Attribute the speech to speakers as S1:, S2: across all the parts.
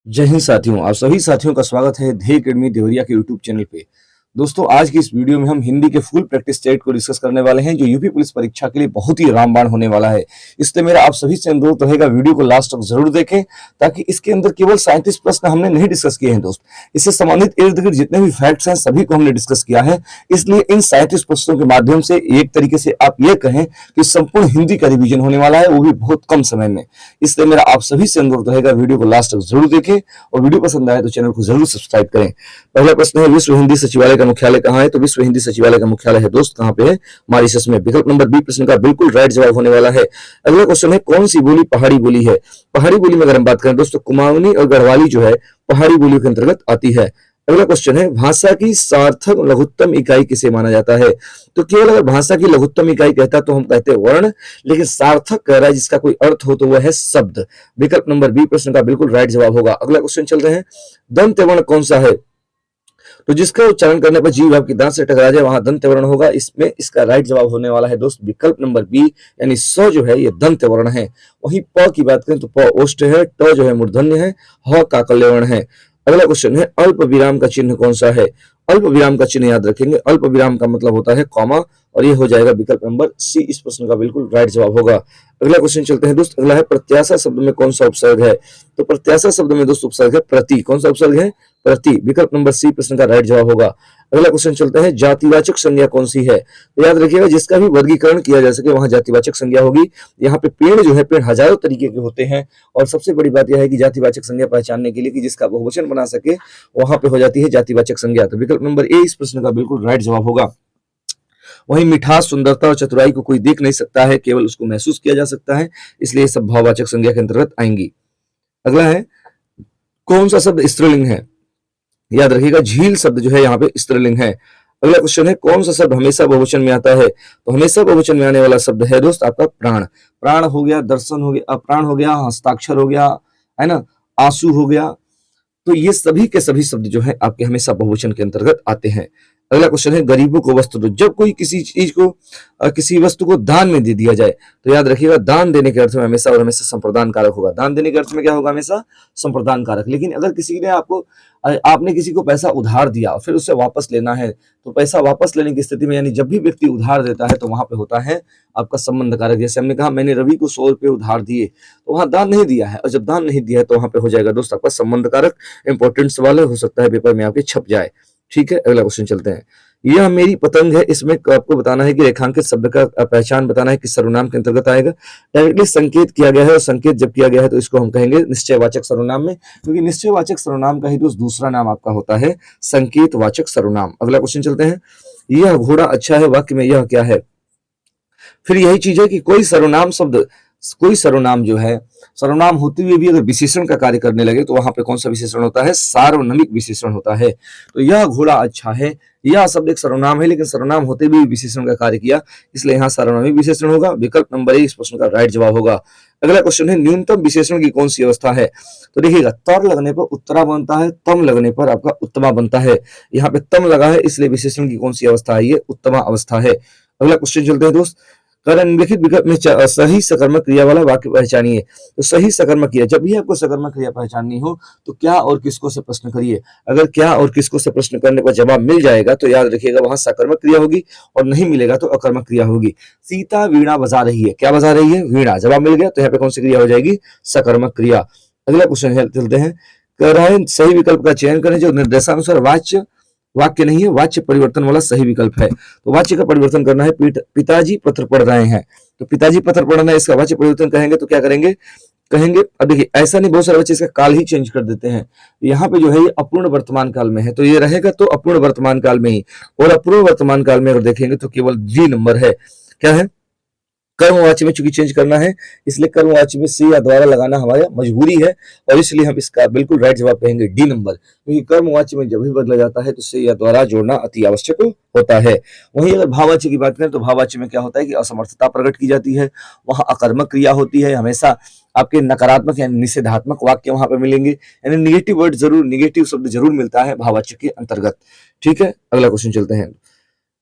S1: जय हिंद साथियों, आप सभी साथियों का स्वागत है ध्येय अकेडमी देवरिया के यूट्यूब चैनल पे। दोस्तों, आज की इस वीडियो में हम हिंदी के फुल प्रैक्टिस सेट को डिस्कस करने वाले हैं जो यूपी पुलिस परीक्षा के लिए बहुत ही रामबाण होने वाला है। इसलिए मेरा आप सभी से अनुरोध रहेगा, वीडियो को लास्ट तक जरूर देखें, ताकि इसके अंदर केवल 37 प्रश्न हमने नहीं डिस्कस किए हैं दोस्त। इससे संबंधित इर्द गिर्द जितने भी फैक्ट्स हैं सभी को हमने डिस्कस किया है। इसलिए इन 37 प्रश्नों के माध्यम से एक तरीके से आप ये कहें कि संपूर्ण हिंदी का रिवीजन होने वाला है, वो भी बहुत कम समय में। इसलिए मेरा आप सभी से अनुरोध रहेगा, वीडियो को लास्ट तक जरूर देखें और वीडियो पसंद आए तो चैनल को जरूर सब्सक्राइब करें। पहला प्रश्न है, विश्व हिंदी सचिवालय का मुख्यालय कहाँ है? तो विश्व हिंदी सचिवालय का मुख्यालय है दोस्त कहाँ पे है? मॉरिशस में। विकल्प नंबर बी प्रश्न का बिल्कुल राइट जवाब होने वाला है। अगला क्वेश्चन है, कौन सी बोली पहाड़ी बोली है? पहाड़ी बोली में अगर हम बात करें दोस्तों, कुमाऊनी और गढ़वाली जो है पहाड़ी बोलियों के अंतर्गत आती है। अगला क्वेश्चन है, भाषा की सार्थक लघुत्तम इकाई किसे माना जाता है? तो केवल अगर भाषा की लघुत्तम इकाई कहता तो हम कहते वर्ण, लेकिन सार्थक कह रहा है जिसका कोई अर्थ हो तो वह है शब्द। विकल्प नंबर बी प्रश्न का बिल्कुल राइट जवाब होगा। अगला क्वेश्चन चल रहे हैं, दंत वर्ण कौन सा है? तो जिसका उच्चारण करने पर जीभ आपकी दांत से टकरा जाए वहां दंत वर्ण होगा। इसमें इसका राइट जवाब होने वाला है दोस्त विकल्प नंबर बी, यानी स जो है ये दंत वर्ण है। वहीं प की बात करें तो प ओष्ठ है, ट जो है मूर्धन्य है, ह काकल्य वर्ण है। अगला क्वेश्चन है, अल्प विराम का चिन्ह कौन सा है? अल्प विराम का चिन्ह याद रखेंगे, अल्प विराम का मतलब होता है कॉमा, और ये हो जाएगा विकल्प नंबर सी। इस प्रश्न का बिल्कुल राइट जवाब होगा। अगला क्वेश्चन चलते हैं दोस्त, अगला है, प्रत्याशा शब्द में कौन सा उपसर्ग है? तो प्रत्याशा शब्द में दोस्त उपसर्ग है प्रति। कौन सा उपसर्ग है? प्रति। विकल्प नंबर सी प्रश्न का राइट जवाब होगा। अगला क्वेश्चन चलते हैं, जातिवाचक संज्ञा कौन सी है? तो याद रखिएगा, जिसका भी वर्गीकरण किया जा सके वहां जातिवाचक संज्ञा होगी। यहाँ पे पेड़ जो है, पेड़ हजारों तरीके के होते हैं, और सबसे बड़ी बात यह है कि जातिवाचक संज्ञा पहचानने के लिए कि जिसका बहुवचन बना सके वहां पे हो जाती है जातिवाचक संज्ञा। तो विकल्प नंबर ए इस प्रश्न का बिल्कुल राइट जवाब होगा। वहीं मिठास, सुंदरता और चतुराई को कोई देख नहीं सकता है, केवल उसको महसूस किया जा सकता है, इसलिए सब भाववाचक संज्ञा के अंतर्गत आएंगी। अगला है, कौन सा शब्द स्त्रीलिंग है? याद रखिएगा, झील शब्द जो है यहाँ पे स्त्रीलिंग है। अगला क्वेश्चन है, कौन सा शब्द हमेशा बहुवचन में आता है? तो हमेशा बहुवचन में आने वाला शब्द है दोस्त आपका प्राण। प्राण हो गया, दर्शन हो गया, प्राण हो गया, हस्ताक्षर हो गया, है ना, आंसू हो गया। तो ये सभी के सभी शब्द जो है आपके हमेशा बहुवचन के अंतर्गत आते हैं। अगला क्वेश्चन है, गरीबों को वस्त्र दो। जब कोई किसी चीज को किसी वस्तु को दान में दे दिया जाए, तो याद रखिएगा, दान देने के अर्थ में हमेशा और हमेशा संप्रदान कारक होगा। दान देने के अर्थ में क्या होगा? हमेशा संप्रदान कारक। लेकिन अगर किसी ने आपने किसी को पैसा उधार दिया और फिर उससे वापस लेना है, तो पैसा वापस लेने की स्थिति में, यानी जब भी व्यक्ति उधार देता है तो वहां पे होता है आपका संबंध कारक। जैसे हमने कहा, मैंने रवि को 100 रुपए उधार दिए, तो वहां दान नहीं दिया है, और जब दान नहीं दिया है तो वहां पे हो जाएगा दोस्त आपका संबंध कारक। इंपॉर्टेंट सवाल है, हो सकता है पेपर में आपके छप जाए। ठीक है, अगला क्वेश्चन चलते हैं, यह मेरी पतंग है। इसमें आपको बताना है कि रेखांकित शब्द का पहचान बताना है कि सर्वनाम के अंतर्गत आएगा। डायरेक्टली संकेत किया गया है, और संकेत जब किया गया है तो इसको हम कहेंगे निश्चयवाचक सर्वनाम में, क्योंकि निश्चयवाचक सर्वनाम का ही दोस्त दूसरा नाम आपका होता है संकेतवाचक सर्वनाम। अगला क्वेश्चन चलते हैं, यह घोड़ा अच्छा है, वाक्य में यह क्या है? फिर यही चीज है कि कोई सर्वनाम जो है, सर्वनाम होते हुए भी अगर विशेषण का कार्य करने लगे तो वहां पे कौन सा विशेषण होता है? सार्वनामिक विशेषण होता है। तो यह घोड़ा अच्छा है, यह शब्द एक सर्वनाम है, लेकिन सर्वनाम होते हुए विशेषण का कार्य किया, इसलिए यहाँ सार्वनामिक विशेषण होगा। विकल्प नंबर ए इस प्रश्न का राइट जवाब होगा। अगला क्वेश्चन है, न्यूनतम विशेषण की कौन सी अवस्था है? तो देखिएगा, तर लगने पर उत्तरा बनता है, तम लगने पर आपका उत्तमा बनता है। यहाँ पे तम लगा है, इसलिए विशेषण की कौन सी अवस्था है? ये उत्तमा अवस्था है। अगला क्वेश्चन चलते हैं दोस्त, कर निम्नलिखित विकल्प में सही सकर्मक क्रिया वाला वाक्य पहचानिए। तो सही सकर्मक क्रिया, जब भी आपको सकर्मक क्रिया पहचाननी हो तो क्या और किसको से प्रश्न करिए। अगर क्या और किसको से प्रश्न करने पर जवाब मिल जाएगा तो याद रखिएगा वहां सकर्मक क्रिया होगी, और नहीं मिलेगा तो अकर्मक क्रिया होगी। सीता वीणा बजा रही है, क्या बजा रही है? वीणा। जवाब मिल गया तो यहाँ पे कौन सी क्रिया हो जाएगी? सकर्मक क्रिया। अगला क्वेश्चन चलते हैं, कह रहा है सही विकल्प का चयन करें जो निर्देशानुसार वाक्य नहीं है, वाच्य परिवर्तन वाला सही विकल्प है। तो वाच्य का परिवर्तन करना है, पिताजी पत्र पढ़ रहे हैं, तो पिताजी पत्र पढ़ना है, इसका वाच्य परिवर्तन कहेंगे तो क्या करेंगे? अब देखिए, ऐसा नहीं, बहुत सारे बच्चे इसका काल ही चेंज कर देते हैं। यहाँ पे जो है ये अपूर्ण वर्तमान काल में है, तो ये रहेगा तो अपूर्ण वर्तमान काल में ही। और अपूर्ण वर्तमान काल में अगर देखेंगे तो केवल डी नंबर है। क्या है? कर्मवाची में चूंकि चेंज करना है, इसलिए कर्मवाची में से या द्वारा लगाना हमारा मजबूरी है, और इसलिए हम इसका बिल्कुल राइट जवाब कहेंगे डी नंबर, क्योंकि कर्मवाची में जब भी बदला जाता है तो से या द्वारा जोड़ना अति आवश्यक होता है। वहीं अगर भाववाची की बात करें तो भाववाची में क्या होता है कि असमर्थता प्रकट की जाती है, वहां अकर्मक क्रिया होती है। हमेशा आपके नकारात्मक या निषेधात्मक वाक्य वहां पे मिलेंगे, यानी निगेटिव वर्ड जरूर, निगेटिव शब्द जरूर मिलता है भाववाची के अंतर्गत। ठीक है, अगला क्वेश्चन चलते हैं।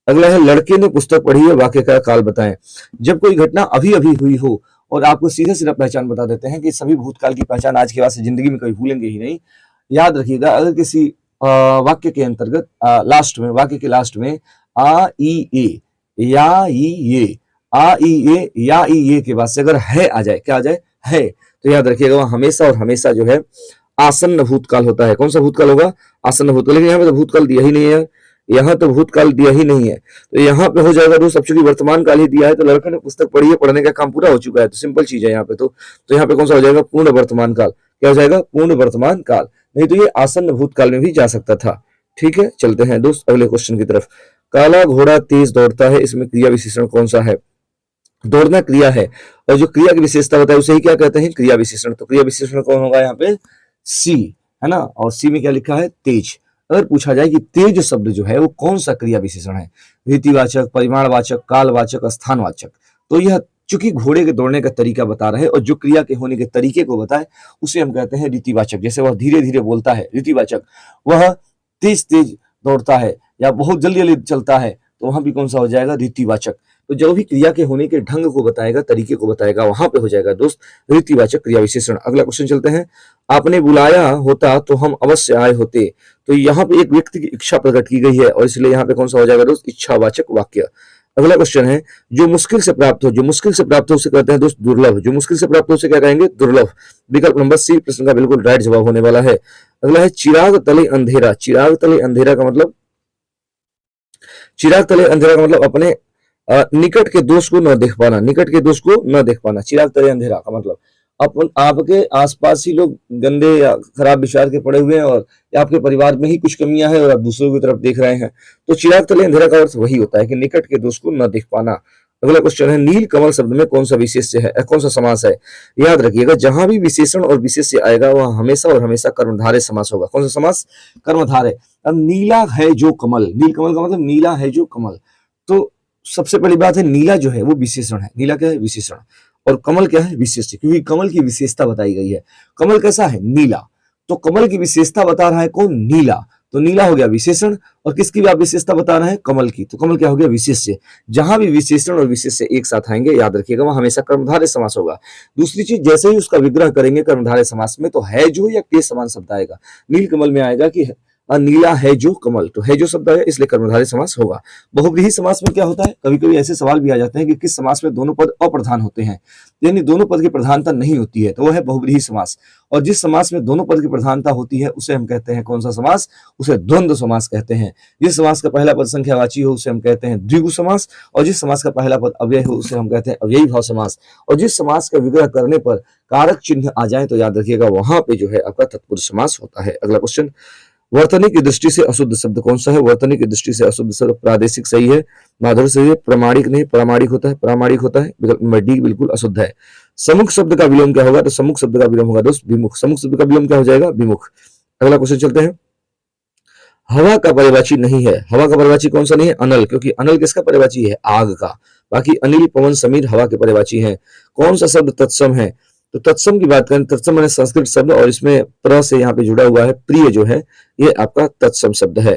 S1: अगला है, लड़के ने पुस्तक पढ़ी है, वाक्य का काल बताएं। जब कोई घटना अभी अभी हुई हो और आपको सीधे सीधा पहचान बता देते हैं कि सभी भूतकाल की पहचान आज के बाद से जिंदगी में कभी भूलेंगे ही नहीं। याद रखिएगा, अगर किसी वाक्य के अंतर्गत लास्ट में, वाक्य के लास्ट में आ ई ए या ई ये, आ ई ए या ई ये के बाद से अगर है आ जाए, क्या आ जाए, है, तो याद रखिएगा वह हमेशा और हमेशा जो है आसन्न भूतकाल होता है। कौन सा भूतकाल होगा? आसन्न भूतकाल। लेकिन यहाँ पे तो भूतकाल दिया ही नहीं है, यहाँ तो भूतकाल दिया ही नहीं है, तो यहाँ पे हो जाएगा दोस्त, अब चूंकि वर्तमान काल ही दिया है तो लड़का ने पुस्तक पढ़ी है, पढ़ने का काम पूरा हो चुका है, तो सिंपल चीज है यहाँ पे। तो यहाँ पे कौन सा हो जाएगा? पूर्ण वर्तमान काल। क्या हो जाएगा? पूर्ण वर्तमान काल। नहीं तो ये आसन्न भूतकाल में भी जा सकता था। ठीक है, चलते हैं दोस्त अगले क्वेश्चन की तरफ। काला घोड़ा तेज दौड़ता है, इसमें क्रिया विशेषण कौन सा है? दौड़ना क्रिया है, और जो क्रिया की विशेषता बताए उसे ही क्या कहते हैं? क्रिया विशेषण। तो क्रिया विशेषण कौन होगा यहाँ पे? सी, है ना। और सी में क्या लिखा है? तेज। अगर पूछा जाए कि तेज शब्द जो है वो कौन सा क्रिया विशेषण है? रीतिवाचक, परिमाणवाचक, कालवाचक, स्थानवाचक। तो यह चूंकि घोड़े के दौड़ने का तरीका बता रहे हैं और जो क्रिया के होने के तरीके को बताए उसे हम कहते हैं रीतिवाचक। जैसे वह धीरे धीरे बोलता है, रीतिवाचक। वह तेज तेज दौड़ता है या बहुत जल्दी जल्दी चलता है, तो वहां भी कौन सा हो जाएगा? रीतिवाचक। तो जो भी क्रिया के होने के ढंग को बताएगा, तरीके को बताएगा, वहां पे हो जाएगा दोस्त रीतिवाचक क्रिया विशेषण। अगला क्वेश्चन चलते हैं। आपने बुलाया होता तो हम अवश्य आए होते। तो यहाँ पे एक व्यक्ति की इच्छा प्रकट की गई है और इसलिए यहाँ पे कौन सा हो जाएगा दोस्त? इच्छावाचक वाक्य। अगला क्वेश्चन है, जो मुश्किल से प्राप्त हो, जो मुश्किल से प्राप्त हो उसे कहते हैं दोस्त दुर्लभ। जो मुश्किल से प्राप्त हो उसे क्या कहेंगे? दुर्लभ। विकल्प नंबर सी प्रश्न का बिल्कुल राइट जवाब होने वाला है। अगला है चिराग तले अंधेरा। चिराग तले अंधेरा का मतलब, चिराग तले अंधेरा का मतलब अपने निकट के दोष को न देख पाना, निकट के दोष को न देख पाना। चिराग तले अंधेरा का मतलब अपन आपके आसपास ही लोग गंदे या खराब विचार के पड़े हुए हैं और आपके परिवार में ही कुछ कमियां हैं और आप दूसरों की तरफ देख रहे हैं, तो चिराग तले अंधेरा का अर्थ वही होता है कि निकट के दोष को न देख पाना। अगला क्वेश्चन है, नील कमल शब्द में कौन सा विशेष्य है, कौन सा समास है? याद रखिएगा, जहां भी विशेषण और विशेष्य आएगा वह हमेशा और हमेशा कर्मधारय समास होगा। कौन सा समास? कर्मधारय। अब नीला है जो कमल, नील कमल का मतलब नीला है जो कमल। तो सबसे पहली बात है, नीला जो है वो विशेषण है। नीला क्या है? विशेषण। और कमल क्या है? विशेष्य, क्योंकि कमल की विशेषता बताई गई है। कमल कैसा है? नीला। तो कमल की विशेषता बता रहा है कौन? नीला। तो नीला हो गया विशेषण, और किसकी भी आप विशेषता बता रहे हैं? कमल की। तो कमल क्या हो गया? विशेष्य। जहां भी विशेषण और विशेष्य एक साथ आएंगे, याद रखिएगा, वह हमेशा कर्मधारय समास होगा। दूसरी चीज, जैसे ही उसका विग्रह करेंगे कर्मधारय समास में, तो है जो या के समान शब्द आएगा। नील कमल में आएगा कि नीला है जो कमल, तो है जो शब्द है इसलिए कर्मधारय समास होगा। बहुव्रीहि समास में क्या होता है? कभी कभी ऐसे सवाल भी आ जाते हैं कि किस समास में दोनों पद अप्रधान होते हैं, यानी दोनों पद की प्रधानता नहीं होती है, तो वह है बहुव्रीहि समास। और जिस समास में दोनों पद की प्रधानता होती है उसे हम कहते हैं कौन सा समास? उसे द्वंद्व समास कहते हैं। जिस समास का पहला पद संख्यावाची हो उसे हम कहते हैं द्विगु समास, और जिस समास का पहला पद अव्यय हो उसे हम कहते हैं अव्ययी भाव समास। और जिस समास का विग्रह करने पर कारक चिन्ह आ जाए तो याद रखिएगा वहां पे जो है आपका तत्पुरुष समास होता है। अगला क्वेश्चन, वर्तनी की दृष्टि से अशुद्ध शब्द कौन सा है? वर्तनी की दृष्टि से अशुद्ध शब्द प्रादेशिक सही है, माधुर्य सही है, प्रामाणिक नहीं, प्रामाणिक होता है, प्रामाणिक होता है। विकल्प नंबर डी बिल्कुल अशुद्ध है। सम्मुख शब्द का विलोम क्या होगा? तो सम्मुख शब्द का विलोम होगा दोस्त विमुख। सम्मुख शब्द का विलोम क्या हो जाएगा? विमुख। अगला क्वेश्चन चलते हैं। हवा का पर्यायवाची नहीं है। हवा का पर्यायवाची कौन सा नहीं है? अनल, क्योंकि अनल किसका पर्यायवाची है? आग का। बाकी अनिल, पवन, समीर हवा के पर्यायवाची हैं। कौन सा शब्द तत्सम है? तो तत्सम की बात करें, तत्सम मैंने संस्कृत शब्द और इसमें प्र से यहाँ पे जुड़ा हुआ है प्रिय, जो है ये आपका तत्सम शब्द है।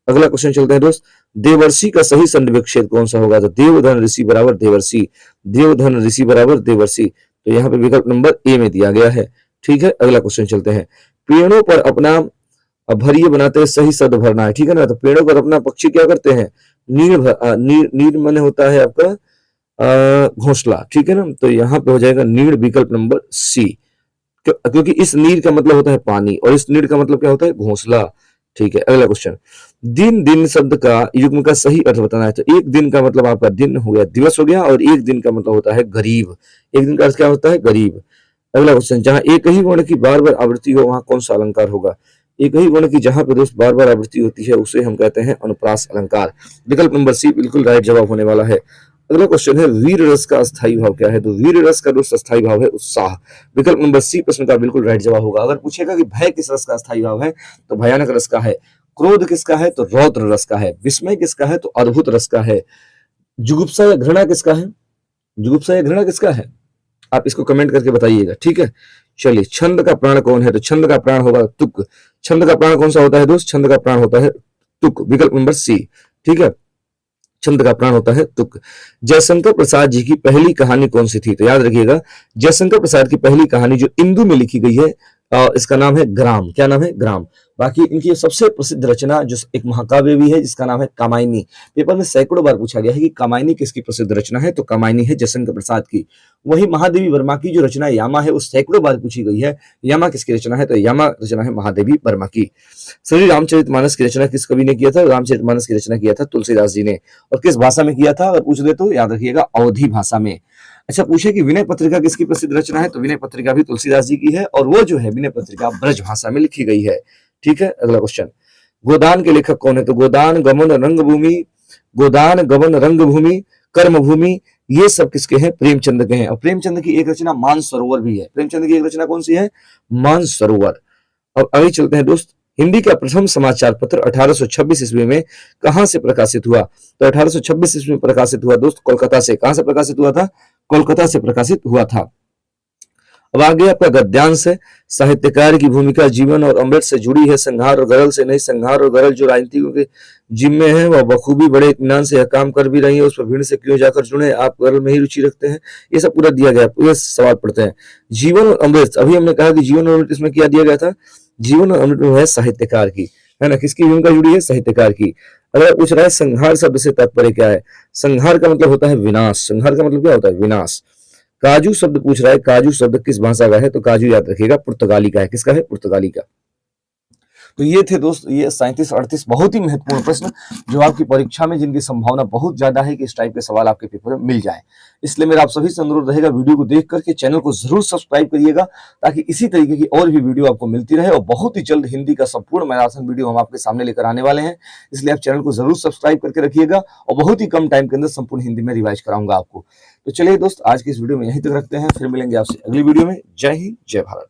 S1: अगला क्वेश्चन चलते हैं दोस्त, देवर्षि का सही संधि विच्छेद कौन सा होगा? तो देवधन ऋषि बराबर देवर्षि, देवधन ऋषि बराबर देवर्षि। तो यहाँ पे विकल्प नंबर ए में दिया गया है। ठीक है, अगला क्वेश्चन चलते हैं। पेड़ों पर अपना भरिय बनाते हैं, सही शब्द भरना है। ठीक है ना, तो पेड़ों पर अपना पक्षी क्या करते हैं? नीड़ मन होता है आपका घोंसला। ठीक है ना, तो यहाँ पे हो जाएगा नीड़, विकल्प नंबर सी, क्योंकि इस नीड़ का मतलब होता है पानी और इस नीड़ का मतलब क्या होता है? घोंसला। ठीक है, अगला क्वेश्चन, दिन दिन शब्द का युग्म का सही अर्थ बताना है। तो एक दिन का मतलब आपका दिन हो गया, दिवस हो गया, और एक दिन का मतलब होता है गरीब। एक दिन का अर्थ क्या होता है? गरीब। अगला क्वेश्चन, जहां एक ही वर्ण की बार बार आवृत्ति हो वहां कौन सा अलंकार होगा? एक ही वर्ण की जहां पे दोस्त बार बार आवृत्ति होती है उसे हम कहते हैं अनुप्रास अलंकार। विकल्प नंबर सी बिल्कुल राइट जवाब होने वाला है। अगला क्वेश्चन है, वीर रस का अस्थायी भाव क्या है? तो वीर रस का दोस्त अस्थायी भाव है उत्साह। विकल्प नंबर सी प्रश्न का बिल्कुल राइट जवाब होगा। अगर पूछेगा कि भय किस रस का अस्थायी भाव है, तो भयानक रस का है। क्रोध किसका है? तो रौद्र रस का है। विस्मय किसका है? तो अद्भुत रस का है। जुगुप्सा या घृणा किसका है? जुगुप्सा या घृणा किसका है? आप इसको कमेंट करके बताइएगा। ठीक है, चलिए, छंद का प्राण कौन है? तो छंद का प्राण होगा तुक। छंद का प्राण कौन सा होता है दोस्त? छंद का प्राण होता है तुक। विकल्प नंबर सी। ठीक है, छंद का प्राण होता है तुक। जयशंकर प्रसाद जी की पहली कहानी कौन सी थी? तो याद रखिएगा, जयशंकर प्रसाद की पहली कहानी जो इंदु में लिखी गई है, इसका नाम है ग्राम। क्या नाम है? ग्राम। बाकी इनकी सबसे प्रसिद्ध रचना जो एक महाकाव्य भी है जिसका नाम है कामायनी। पेपर में सैकड़ों बार पूछा गया है कि कामायनी किसकी प्रसिद्ध रचना है, तो कामायनी है जयशंकर प्रसाद की। वही महादेवी वर्मा की जो रचना यामा है, वो सैकड़ों बार पूछी गई है, यामा किसकी रचना है, तो यामा रचना है महादेवी वर्मा की। श्री रामचरितमानस की रचना किस कवि ने किया था? रामचरितमानस की रचना किया था तुलसीदास जी ने। और किस भाषा में किया था? अगर पूछ दे तो याद रखिएगा, अवधी भाषा में। अच्छा, पूछे कि विनय पत्रिका किसकी प्रसिद्ध रचना है, तो विनय पत्रिका भी तुलसीदास जी की है, और वो जो है विनय पत्रिका ब्रज भाषा में लिखी गई है। ठीक है, अगला क्वेश्चन, गोदान के लेखक कौन है? तो गोदान, गमन, रंगभूमि, गोदान, गमन, रंगभूमि, कर्मभूमि, ये सब किसके हैं? प्रेमचंद के हैं। और प्रेमचंद की एक रचना मानसरोवर भी है। प्रेमचंद की एक रचना कौन सी है? मानसरोवर। अब आगे चलते हैं दोस्त, हिंदी का प्रथम समाचार पत्र 1826 ईस्वी में कहां से प्रकाशित हुआ? तो 1826 ईस्वी में प्रकाशित हुआ दोस्त कोलकाता से। कहां से प्रकाशित हुआ था? कोलकाता से प्रकाशित हुआ था। अब आगे आपका गद्यांश है, साहित्यकार की भूमिका जीवन और अमृत से जुड़ी है, संहार और गरल से नहीं। संहार और गरल जो राजनीतिकों के जिम्मे है, वह बखूबी बड़े इत्मीनान से यह काम कर भी रही है, उस पर भीड़ से क्यों जाकर जुड़े, आप गरल में ही रुचि रखते हैं। ये सब पूरा दिया गया, पूरे सवाल पढ़ते हैं। जीवन और अमृत, अभी हमने कहा कि जीवन और अमृत इसमें क्या दिया गया था? जीवन और अमृत में है साहित्यकार की, है ना। किसकी भूमिका जुड़ी है? साहित्यकार की। अगर पूछ रहा है संहार शब्द से तात्पर्य क्या है? संहार का मतलब होता है विनाश। संहार का मतलब क्या होता है? विनाश। काजू शब्द पूछ रहा है, काजू शब्द किस भाषा का है? तो काजू याद रखिएगा पुर्तगाली का है। किसका है? पुर्तगाली का। तो ये थे दोस्त, ये 37-38 बहुत ही महत्वपूर्ण प्रश्न जो आपकी परीक्षा में, जिनकी संभावना बहुत ज्यादा है कि इस टाइप के सवाल आपके पेपर में मिल जाए। इसलिए मेरा आप सभी से अनुरोध रहेगा, वीडियो को देख करके चैनल को जरूर सब्सक्राइब करिएगा, ताकि इसी तरीके की और भी वीडियो आपको मिलती रहे। और बहुत ही जल्द हिंदी का संपूर्ण मैराथन वीडियो हम आपके सामने लेकर आने वाले हैं, इसलिए आप चैनल को जरूर सब्सक्राइब करके रखिएगा, और बहुत ही कम टाइम के अंदर संपूर्ण हिंदी में रिवाइज कराऊंगा आपको। तो चलिए दोस्त, आज की इस वीडियो में यहीं तक रखते हैं, फिर मिलेंगे आपसे अगली वीडियो में। जय हिंद, जय भारत।